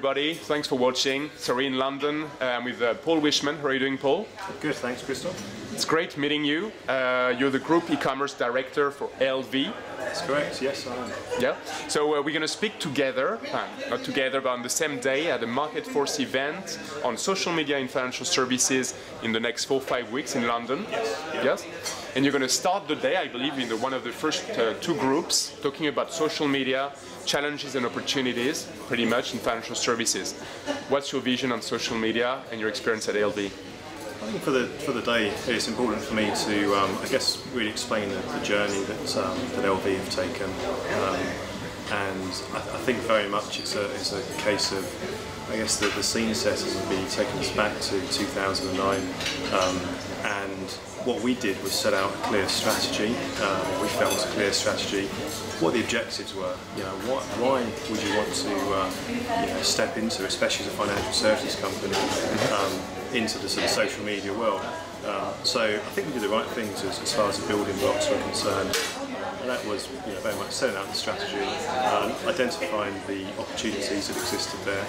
everybody. Thanks for watching. Sorry, in London. I'm with Paul Wishman. How are you doing, Paul? Good, thanks, Crystal. It's great meeting you. You're the Group e-commerce director for LV. That's correct, yes, I am. Yeah. So we're going to speak together, not together, but on the same day at a Market Force event on social media and financial services in the next 4 or 5 weeks in London. Yes. Yeah. Yes. And you're going to start the day, I believe, in one of the first 2 groups, talking about social media, challenges and opportunities, pretty much in financial services. What's your vision on social media and your experience at LV? I think for the day, it's important for me to, I guess, really explain the journey that LV have taken, and I think very much it's a case of, I guess, the scene setters would be taking us back to 2009, and what we did was set out a clear strategy. We felt was a clear strategy. What the objectives were. You know, why would you want to step into, especially as a financial services company, into the sort of social media world? So I think we did the right things as far as the building blocks were concerned. And that was very much setting out the strategy, identifying the opportunities that existed there,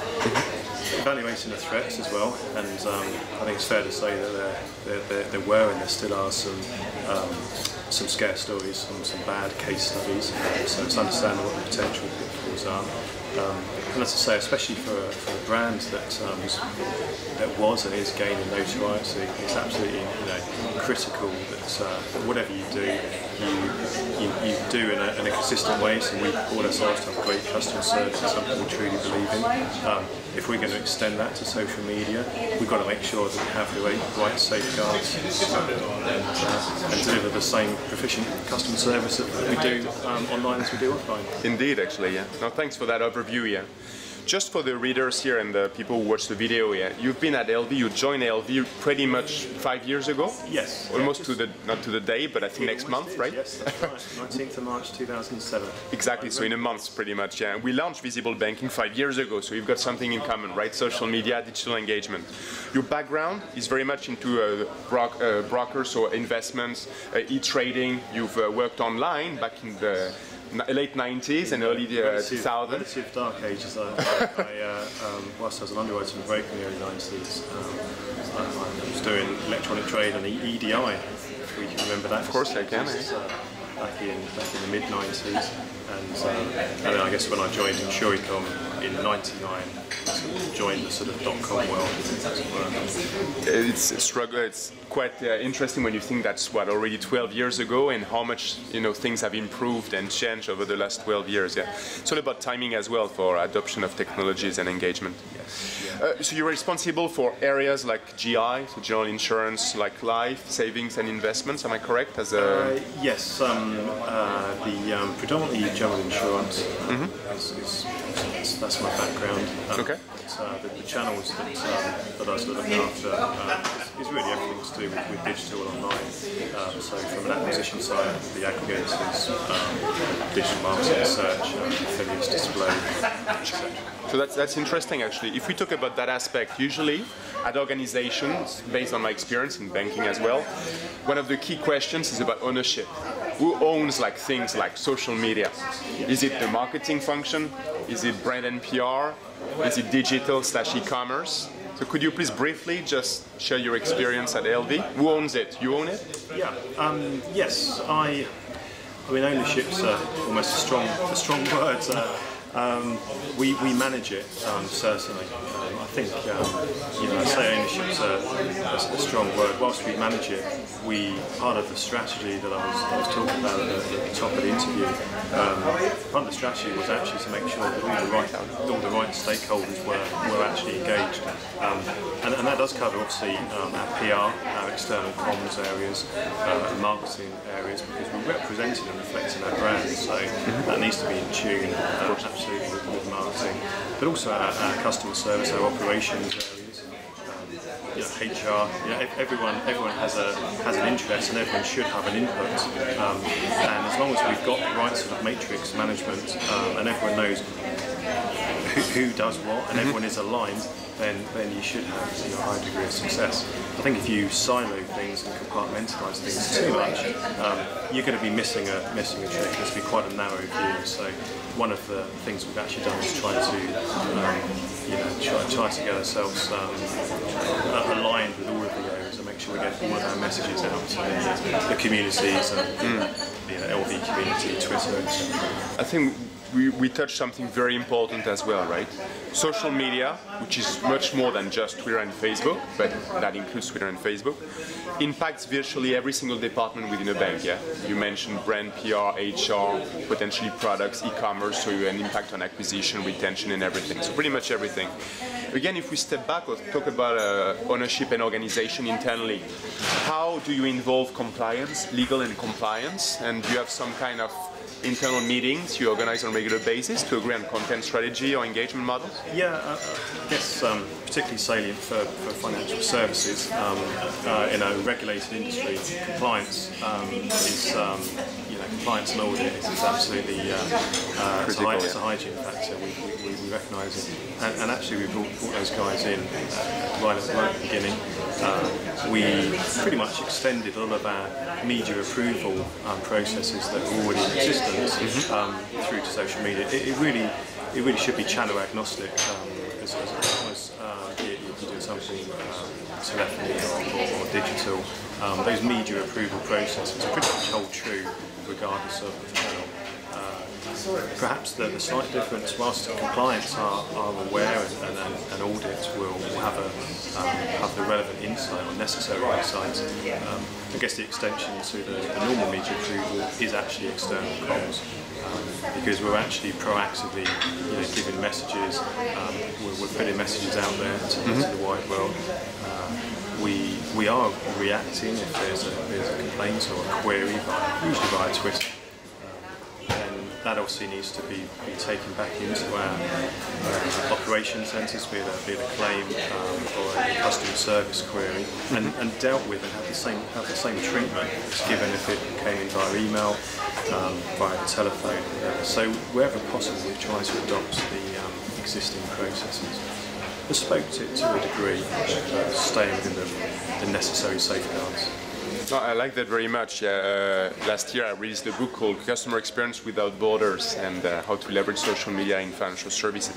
evaluating the threats as well, and I think it's fair to say that there were and there still are some scare stories, some bad case studies, so it's understanding what the potential pitfalls are. And as I say, especially for a brand that was and is gaining notoriety, it's absolutely critical that whatever you do, you do in a consistent way. So we call ourselves to have great customer service, it's something we truly believe in. If we're going to extend that to social media, we've got to make sure that we have the right safeguards and deliver the same proficient customer service that we do online as we do offline. Indeed, actually, yeah. No, thanks for that overview, yeah. Just for the readers here and the people who watch the video, yeah, you've been at LV, you joined LV pretty much 5 years ago? Yes. Almost not to the day, but I think next month, right? Yes, that's right. 19th of March 2007. Exactly, so in a month pretty much, yeah. We launched Visible Banking 5 years ago, so we've got something in common, right? Social media, digital engagement. Your background is very much into brokers or investments, e-trading. You've worked online back in the late 90s and early 2000s. Relative dark ages. Whilst I was an underwriter and broker in the early 90s, I was doing electronic trade on EDI, if we can remember that. Of course I can. Back in the mid 90s, and then I guess when I joined Insuricom in '99, joined the sort of .com world. It's a struggle. It's quite interesting when you think that's what already 12 years ago, and how much things have improved and changed over the last 12 years. Yeah, it's all about timing as well for adoption of technologies and engagement. Yes. Yeah. So you're responsible for areas like GI, so general insurance, like life, savings and investments. Am I correct? As a yes, predominantly general insurance. That's my background. Okay. The channels that I was looking after is really everything to do with digital and online. So from an acquisition side, the aggregators, digital marketing, search, affiliates, display, etc. So that's interesting actually. If we talk about that aspect, usually at organizations, based on my experience in banking as well, one of the key questions is about ownership. Who owns things like social media? Is it the marketing function? Is it brand and PR? Is it digital / e-commerce? So could you please briefly just share your experience at LV? Who owns it? You own it? Yeah. Yes. I mean, ownership's almost a strong word. We manage it, certainly. I think, I say ownership's a strong word. Whilst we manage it, part of the strategy that I was talking about at the top of the interview, part of the strategy was actually to make sure that all the right stakeholders were actually engaged. And that does cover, obviously, our PR, our external comms areas, and marketing areas, because we're representing and reflecting our brand, so that needs to be in tune, absolutely, with marketing, but also our customer service, our operations areas, HR. Everyone has an interest, and everyone should have an input. And as long as we've got the right sort of matrix management, and everyone knows who does what, and everyone is aligned, then you should have a high degree of success. I think if you silo things and compartmentalise things too much, you're going to be missing a trick. It's going to be quite a narrow view. So one of the things we've actually done is try to try to get ourselves aligned with all of the areas and make sure we get all of our messages out to the communities and the LV community, Twitter, etc. I think we touched something very important as well, right? Social media, which is much more than just Twitter and Facebook, but that includes Twitter and Facebook, impacts virtually every single department within a bank, yeah? You mentioned brand, PR, HR, potentially products, e-commerce, so you have an impact on acquisition, retention, and everything. So pretty much everything. Again, if we step back or talk about ownership and organization internally, how do you involve compliance, legal and compliance, and do you have some kind of internal meetings you organize on a regular basis to agree on content strategy or engagement models? Yeah, I guess particularly salient for financial services in a regulated industry, compliance is compliance and audit is absolutely it's a hygiene factor. We recognise it, and actually we brought those guys in right at the beginning. We pretty much extended a lot of our media approval processes that were already in existence through to social media. It really should be channel agnostic as long as you do something telephony or digital. Those media approval processes pretty much hold true regardless of the channel. Perhaps the slight difference, whilst compliance are aware and audit will have the relevant insight or necessary insights, I guess the extension to the normal media approval is actually external comms, because we're actually proactively giving messages, we're putting messages out there to the wide world. We are reacting if there's a complaint or a query, usually via Twitter. That obviously needs to be taken back into our operation centres, be it a claim or a customer service query, and dealt with and have the same treatment that's given if it came in via email, via the telephone. So wherever possible, we try to adopt the existing processes. Bespoke to a degree, staying within the necessary safeguards. No, I like that very much. Last year I released a book called Customer Experience Without Borders and how to leverage social media in financial services.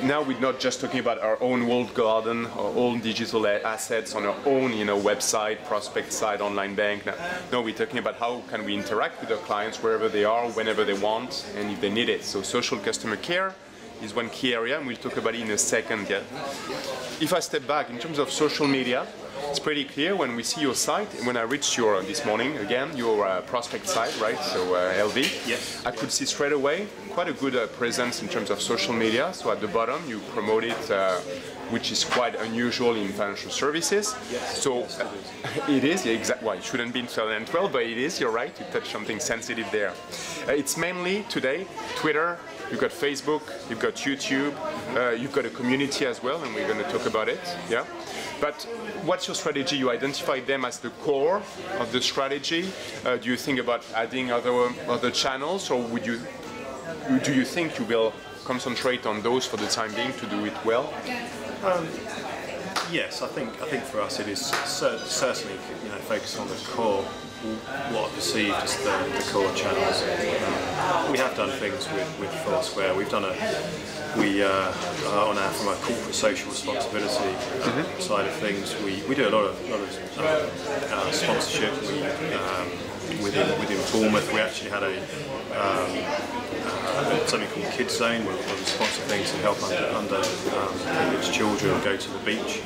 Now we're not just talking about our own walled garden, our own digital assets on our own website, prospect site, online bank. No, we're talking about how can we interact with our clients wherever they are, whenever they want, and if they need it. So social customer care is one key area, and we'll talk about it in a second. Yeah. If I step back, in terms of social media, it's pretty clear when we see your site. When I reached this morning, again, your prospect site, right? So LV. Yes. I could see straight away quite a good presence in terms of social media. So at the bottom, you promote it, which is quite unusual in financial services. Yes. So yes, it is. Yeah, exactly. Well, it shouldn't be in 2012, but it is. You're right. You touched something sensitive there. It's mainly today Twitter. You've got Facebook, you've got YouTube, you've got a community as well, and we're going to talk about it. Yeah. But what's your strategy? You identify them as the core of the strategy. Do you think about adding other channels, or do you think you will concentrate on those for the time being to do it well? Yes, I think for us it is certainly focused on the core, what are perceived as the core channels. We have done things with Foursquare. We've done from a corporate social responsibility side of things. We do a lot of sponsorship. Within Bournemouth, we actually had something called Kids Zone, where we sponsor things to help underprivileged children go to the beach,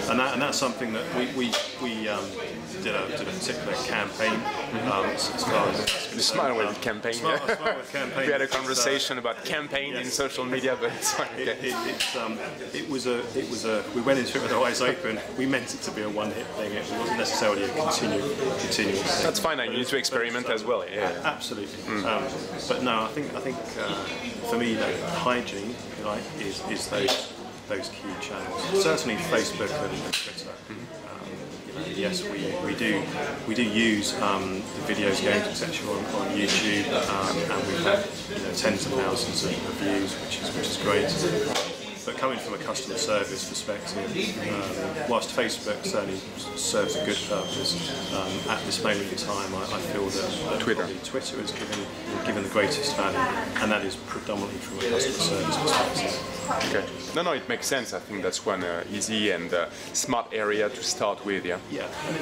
and that's something that we did a particular campaign. Smart with campaign. Smart with campaign. We had a conversation about campaign in social media, but it's fine. We went into it with our eyes open. We meant it to be a one-hit thing. It wasn't necessarily a continuous. That's fine. You need to experiment as well. Yeah. Absolutely. But no, I think for me, the hygiene, if you like, is those key channels. Certainly Facebook and Twitter. Yes, we do use the videos, games, etc. on YouTube, and we've had tens of thousands of views, which is great. But coming from a customer service perspective, whilst Facebook certainly serves a good purpose, at this moment in time, I feel that Twitter is given the greatest value, and that is predominantly from a customer service perspective. Okay. No, it makes sense. I think that's one easy and smart area to start with. Yeah. Yeah, and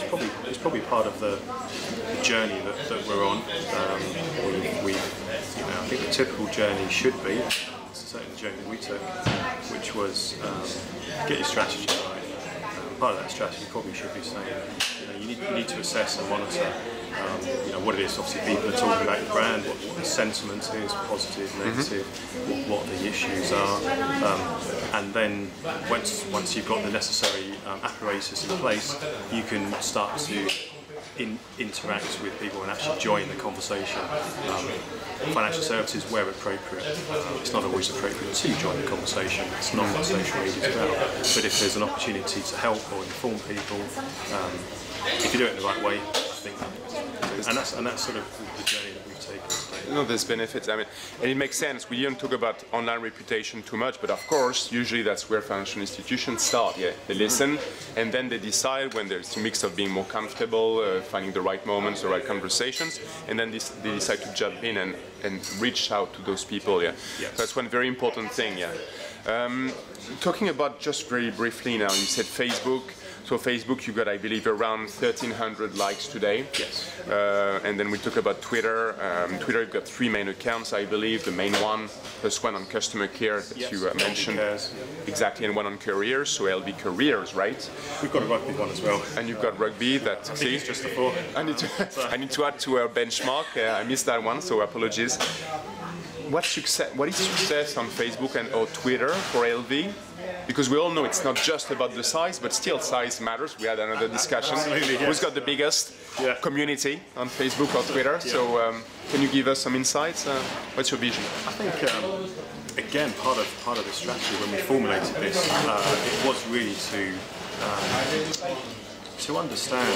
it's probably part of the journey that we're on. I think the typical journey should be, certainly the journey we took, which was get your strategy right. Part of that strategy probably should be saying, you need to assess and monitor, what it is. Obviously, people are talking about your brand, what the sentiment is, positive, negative, what the issues are, and then once you've got the necessary apparatus in place, you can start to interact with people and actually join the conversation. Financial services where appropriate. It's not always appropriate to join the conversation. It's not what social media is about. But if there's an opportunity to help or inform people, if you do it in the right way, I think and that's sort of the journey that we've taken today. There's benefits. I mean, and it makes sense. We didn't talk about online reputation too much, but of course, usually that's where financial institutions start. Yeah, they listen, and then they decide when there's a mix of being more comfortable, finding the right moments, the right conversations, and then they decide to jump in and reach out to those people. Yeah, yes. That's one very important thing. Yeah. Talking about just very briefly now, you said Facebook. So Facebook, you got, I believe, around 1,300 likes today. Yes. And then we talk about Twitter. Twitter, you've got 3 main accounts, I believe. The main one, plus one on customer care that you mentioned. Exactly, and one on careers, so LV Careers, right? We've got a rugby one as well. And you've got rugby. That I think it's just the 4. I need to add to our benchmark. I missed that one, so apologies. What is success on Facebook or Twitter for LV? Because we all know it's not just about the size, but still size matters. We had another discussion. Absolutely, yes. Who's got the biggest community on Facebook or Twitter? Yeah. So can you give us some insights? What's your vision? I think, again, part of the strategy when we formulated this, it was really to understand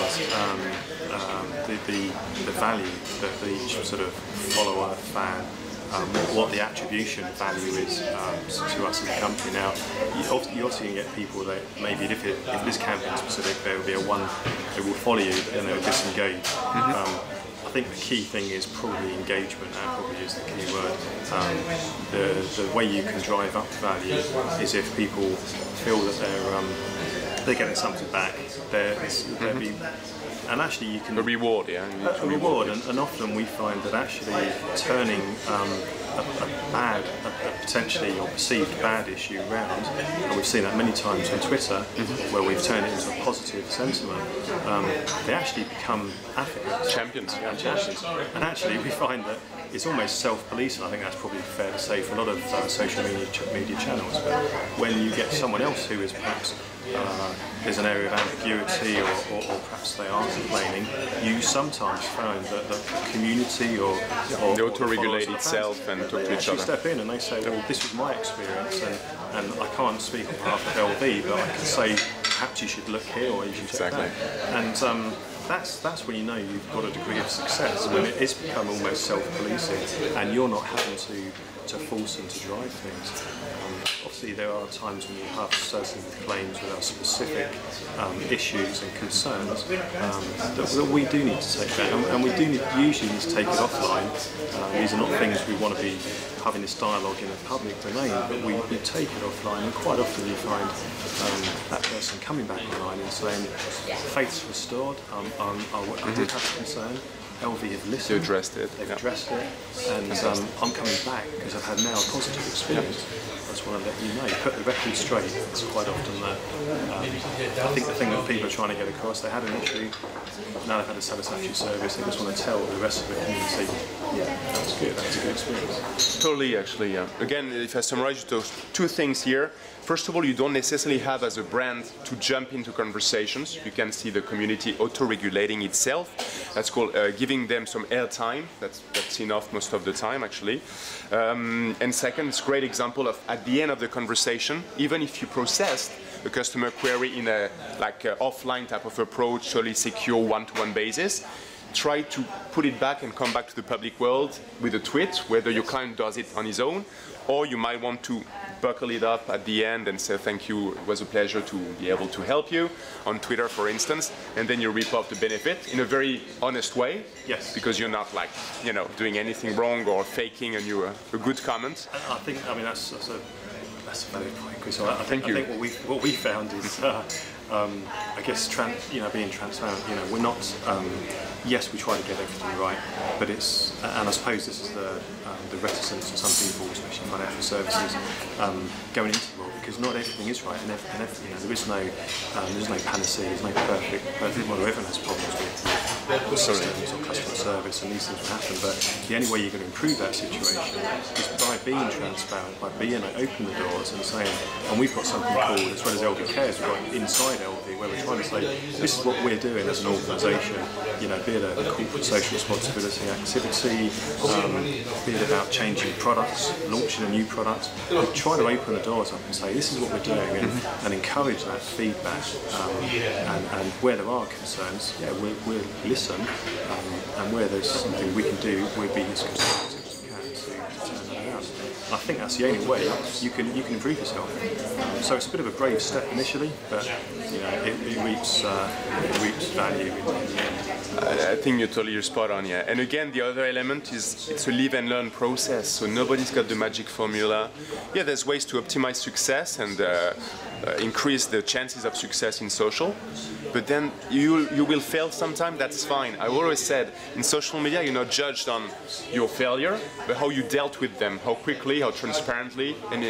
the value that each sort of follower, fan, what the attribution value is to us as a company. Now, you often get people that maybe if this campaign specific, there will be they will follow you, but then they will disengage. I think the key thing is probably engagement. That probably is the key word. The way you can drive up value is if people feel that they're getting something back. And actually you can... A reward, yeah. A reward, and often we find that actually turning a potentially or perceived bad issue around, and we've seen that many times on Twitter, where we've turned it into a positive sentiment, they actually become advocates. Champions. And actually we find that it's almost self-policing. I think that's probably fair to say for a lot of social media channels, but when you get someone else who is perhaps there's an area of ambiguity or perhaps they are complaining, you sometimes find that the community or they auto-regulate itself and talk to each other. They step in and they say, well, this was my experience, and I can't speak on behalf of LV, but I can say perhaps you should look here or you should check that. And that's when you know you've got a degree of success, when it's become almost self-policing and you're not having to force them to drive things. Obviously there are times when you have certain claims with our specific issues and concerns that we do need to take that, and we do usually need to take it offline. These are not things we want to be having this dialogue in a public domain, but we take it offline, and quite often you find that person coming back online and saying, faith's restored, I did have a concern, LV have listened, they've addressed it, and I'm coming back because I've had now a positive experience. I just want to let you know, put the record straight. It's quite often that I think the thing that people are trying to get across, they had an issue, now they've had a satisfactory service, they just want to tell the rest of the community, yeah, that was good, that was a good experience. Totally, actually, yeah. Again, if I summarize those 2 things here, first of all, you don't necessarily have as a brand to jump into conversations. You can see the community auto-regulating itself. That's called giving them some airtime. That's enough most of the time, actually. And second, it's a great example of at the end of the conversation, even if you processed a customer query in a offline type of approach, totally secure one-to-one basis, try to put it back and come back to the public world with a tweet, whether your client does it on his own, or you might want to buckle it up at the end and say thank you, it was a pleasure to be able to help you, on Twitter for instance, and then you reap off the benefit in a very honest way. Yes. Because you're not like, you know, doing anything wrong or faking a good comment. I think, I mean, that's a valid point, Chris. I think what we found is, I guess, being transparent. You know, we're not. Yes, we try to get everything right, but it's, and I suppose this is the reticence of some people, especially financial services, going into the world, because not everything is right, and you know, there's no panacea, there's no perfect model. Everyone has problems with systems or customer service, and these things will happen. But the only way you're going to improve that situation is by being transparent, by being open the doors and saying, and we've got something called, as well as LV Cares, we've got Inside LV, where we're trying to say, this is what we're doing as an organisation. You know, be it a corporate social responsibility activity, be it about changing products, launching a new product. We try to open the doors up and say, this is what we're doing, and encourage that feedback. And where there are concerns, yeah, we'll listen, and where there's something we can do, we'll be as constructive as we can to turn that around. And I think that's the only way you can improve yourself. So it's a bit of a brave step initially, but you know, it reaps value in the end. I think you're totally spot on, yeah. And again, the other element is it's a live and learn process, so nobody's got the magic formula. Yeah, there's ways to optimize success and increase the chances of success in social, but then you will fail sometime, that's fine. I always said, in social media, you're not judged on your failure, but how you dealt with them, how quickly, how transparently, and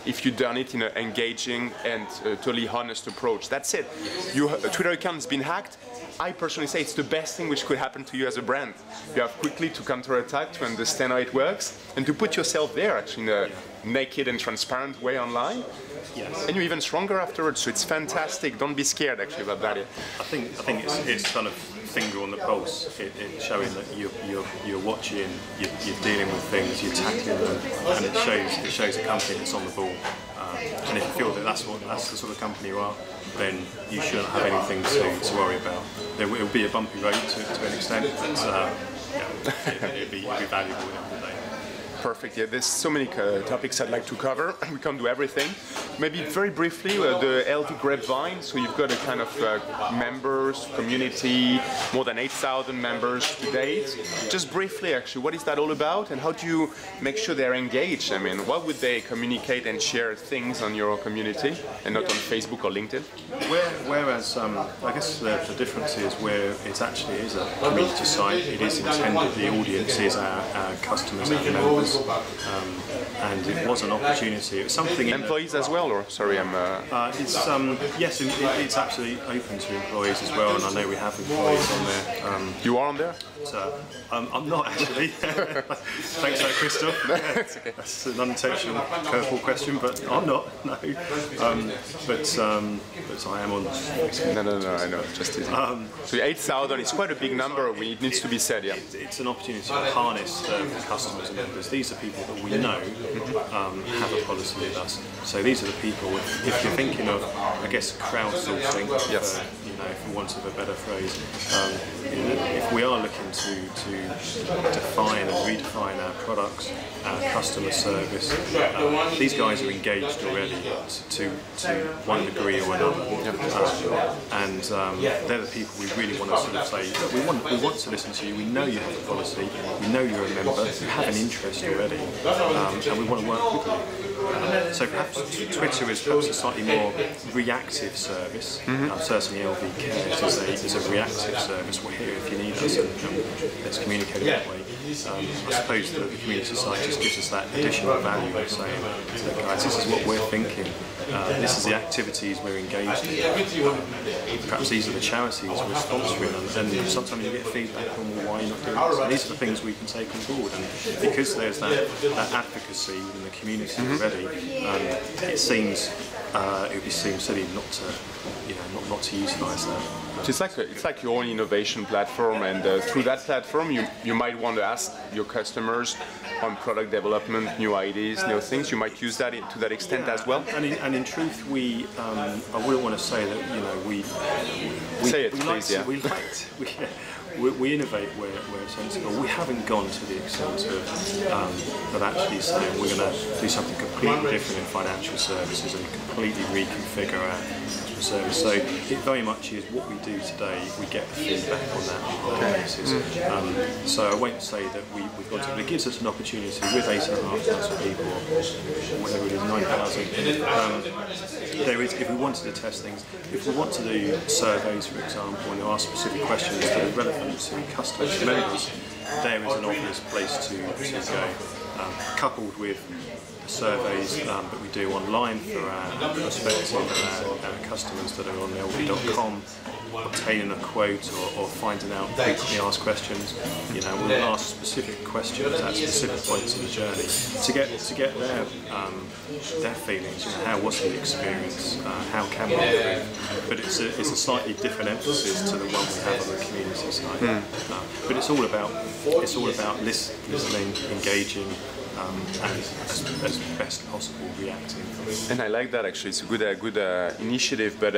if you've done it in an engaging and totally honest approach. That's it. Your Twitter account has been hacked. I personally say it's the best thing which could happen to you as a brand. You have quickly to counterattack, to understand how it works, and to put yourself there actually in a naked and transparent way online. Yes. And you're even stronger afterwards, so it's fantastic. Don't be scared actually about that. I think it's kind of finger on the pulse, in showing that you're watching, you're dealing with things, you're tackling them, and it shows a company that's on the ball. And if you feel that that's the sort of company you are, then you shouldn't have anything to worry about. There will be a bumpy road to an extent, but it'll be valuable at the end of the day. Perfect. Yeah, there's so many topics I'd like to cover. We can't do everything. Maybe very briefly, the LV Grapevine. So you've got a kind of members, community, more than 8,000 members to date. Just briefly, actually, what is that all about, and how do you make sure they're engaged? I mean, what would they communicate and share things on your community, and not on Facebook or LinkedIn? Whereas, I guess the difference is where it actually is a community site. It is intended, the audience is our customers, our members. And it was an opportunity. It was something. Employees as well, or sorry, I'm. Yes, it's absolutely open to employees as well, and I know we have employees on there. You are on there? I'm not actually. Thanks for that, Christoph. Okay. That's an unintentional curveball question, but I'm not. No, but I am on. No, I know. Just so 8,000 is quite a big number. It needs to be said, yeah. It's an opportunity to harness the customers and members. These are people that we know have a policy with us. So these are the people. If you're thinking of, I guess, crowdsourcing, yes. If for want of a better phrase, if we are looking to define and redefine our products, our customer service, these guys are engaged already to one degree or another, and they're the people we really want to sort of say, we want to listen to you. We know you have a policy, we know you're a member, you have an interest already, and we want to work with you. So perhaps Twitter is perhaps a slightly more reactive service. Certainly LV Cares is a reactive service. We're here if you need us, and let's communicate that way. I suppose the community site just gives us that additional value of saying, guys, this is what we're thinking. This is the activities we're engaged in. Perhaps these are the charities we're sponsoring, and sometimes you get feedback on why you're not doing this. And these are the things we can take on board, and because there's that advocacy within the community already, it seems it would seem silly not to utilise that. So it's like your own innovation platform, and through that platform, you might want to ask your customers on product development, new ideas, new things. You might use that to that extent as well. And in truth, I wouldn't want to say that we say it, please. Yeah. We innovate where it's sensible. We haven't gone to the extent of actually saying we're going to do something completely completely different in financial services and completely reconfigure our customer service. So it very much is what we do today, we get the feedback on that basis. So I won't say that we've got to, but it gives us an opportunity with 8,500 people, or whatever it is, 9,000. There is, if we wanted to test things, if we want to do surveys, for example, and there are specific questions that are relevant to customers, members, there is an obvious place to go. Coupled with the surveys that we do online for our prospective and our customers that are on lv.com, obtaining a quote or finding out frequently asked questions. You know, we'll ask specific questions at specific points in the journey to get their feelings. You know, what's the experience? How can we improve? But it's a slightly different emphasis to the one we have on the community side. But it's all about listening, engaging. And as best possible reacting. And I like that actually, it's a good initiative, but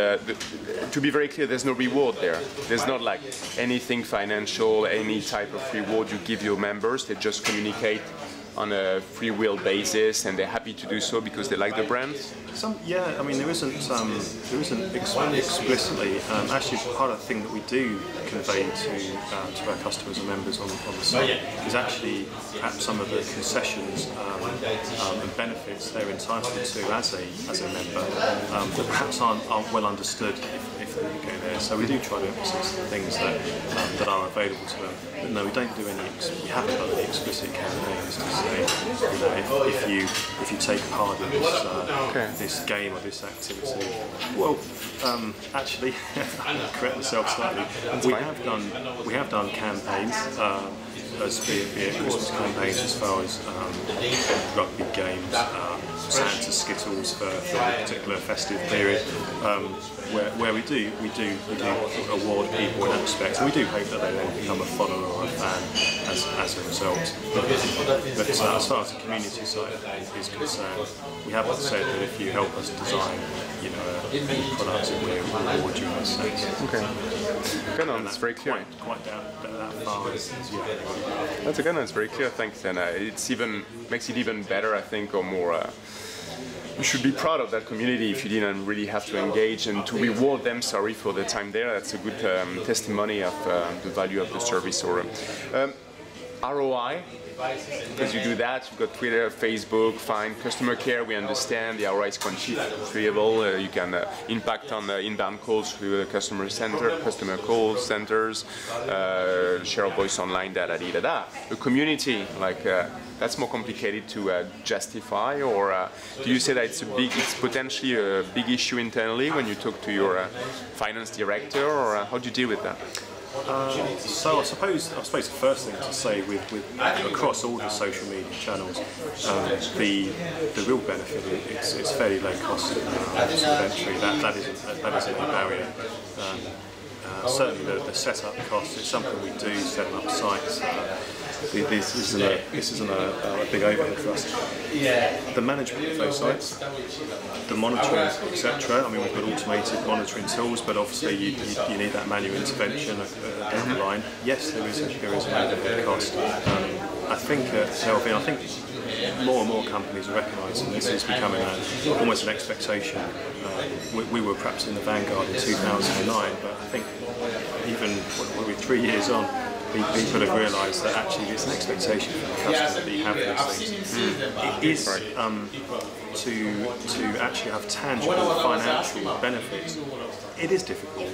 to be very clear, there's no reward there. There's not like anything financial, any type of reward you give your members. They just communicate on a free will basis, and they're happy to do so because they like the brand. I mean, there isn't explicitly. Actually, part of the thing that we do convey to our customers and members on the site is actually perhaps some of the concessions and benefits they're entitled to as a member that perhaps aren't well understood if they go there. So we do try to emphasise the things that are available to them. But no, we don't do any. We haven't done any explicit campaigns to say, you know, if you take part in this game or this activity. Well, actually, I'll correct myself slightly. We have done campaigns. Be it Christmas campaigns as far as rugby games, Santa Skittles for a particular festive period, where we do award people in that respect, and we do hope that they then become a follower or a fan as a result. But as far as the community side is concerned, we haven't said that if you help us design, you know, a product, we will reward you in that sense. Okay. Good on, it's very clear. Quite down that far as That's a good one, it's very clear, thanks. And makes it even better, I think, or more. You should be proud of that community if you didn't really have to engage and to reward them, for the time there. That's a good testimony of the value of the service. Or ROI, because you do that, you've got Twitter, Facebook, fine. Customer care, we understand, the ROI is quantifiable. You can impact on the inbound calls through the customer call centers, share of voice online, da-da-da-da-da. The community, like, that's more complicated to justify, or do you say that it's potentially a big issue internally when you talk to your finance director, or how do you deal with that? So I suppose the first thing to say with across all the social media channels, the real benefit it's fairly low cost of entry. That isn't a barrier. Certainly the setup costs is something we do, setting up sites. This isn't a big overhead for us. The management of those sites, the monitoring, etc. I mean, we've got automated monitoring tools, but obviously you need that manual intervention down the line. Yes, there is an overhead cost. I think more and more companies are recognising this is becoming almost an expectation. We were perhaps in the vanguard in 2009, but I think even we're 3 years on, people have realised that actually it's an expectation from the customer that you have these things. It is to actually have tangible financial benefits. It is difficult,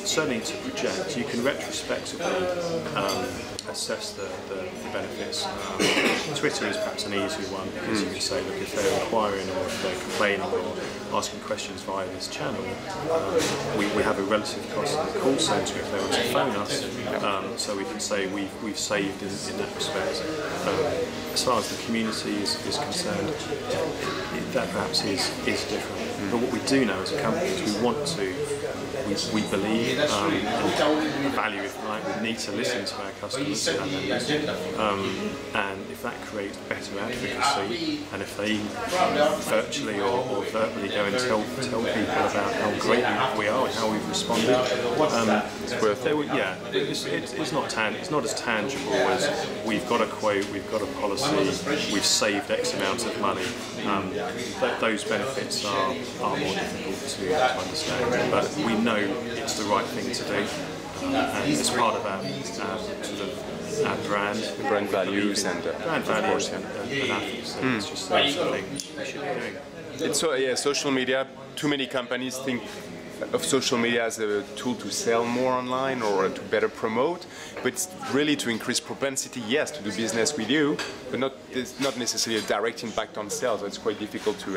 certainly to project. You can retrospectively assess the benefits. Twitter is perhaps an easy one because you can say, look, if they're inquiring or if they're complaining or asking questions via this channel, we have a relative cost in the call centre if they were to phone us, so we can say we've saved in that respect. As far as the community is concerned, that perhaps is different. But what we do know as a company is we want to we believe in value, if you like. We need to listen to our customers and if that creates better advocacy, and if they virtually or verbally go and tell people about how great we are and how we've responded, it's worth it. Yeah, it's not as tangible as we've got a quote, we've got a policy, we've saved X amount of money. Those benefits are more difficult to understand, but we know it's the right thing to do, and it's part of our sort of our brand values and advocacy. It's just the thing we should be doing. It's social media. Too many companies think of social media as a tool to sell more online or to better promote, but it's really to increase propensity, yes, to do business with you, but it's not necessarily a direct impact on sales. It's quite difficult to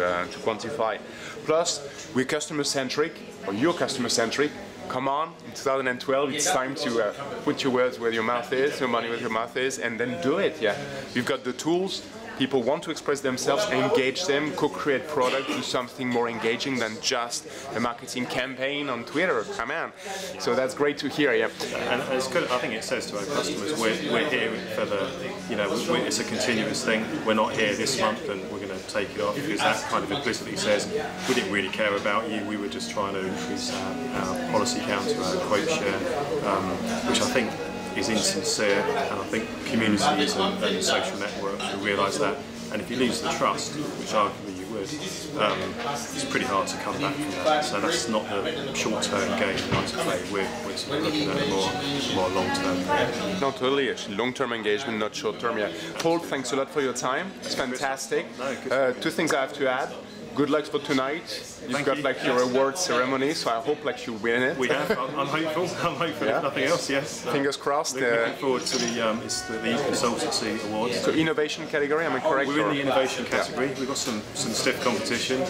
quantify. Plus, we're customer-centric, or you're customer-centric. Come on, in 2012, it's time to put your words where your mouth is, your money where your mouth is, and then do it, yeah. You've got the tools. People want to express themselves, engage them, co-create product, do something more engaging than just a marketing campaign on Twitter. Come on. So that's great to hear, yeah. And it's good. I think it says to our customers, we're here for the, it's a continuous thing. We're not here this month and we're going to take it off, because that kind of implicitly says we didn't really care about you. We were just trying to increase our policy count, our quote share, which I think is insincere, and I think communities and social networks will realise that. And if you lose the trust, which arguably you would, it's pretty hard to come back from that. So that's not the short-term game we like to play. We're sort of looking at a more long-term game. No, totally. Actually, long-term engagement, not short-term. Yeah. Paul, thanks a lot for your time. It's fantastic. Two things I have to add. Good luck for tonight. You've got your award ceremony, so I hope you win it. We have. I'm hopeful. I'm hopeful. Yeah. If nothing else, yes. Fingers crossed. Looking forward to the consultancy awards. So innovation category, am I correct? We're in the innovation category. We've got some stiff competition.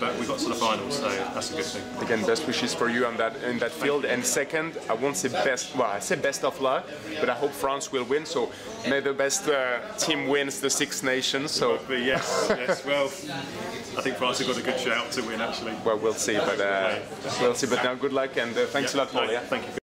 But we've got to the finals, so that's a good thing. Again, best wishes for you in that field. And second, I won't say best. Well, I say best of luck, but I hope France will win. So may the best team wins the Six Nations. So yes. Well, I think France have got a good shout to win, actually. Well, we'll see. But now, good luck and thanks a lot, Paul. Thank you.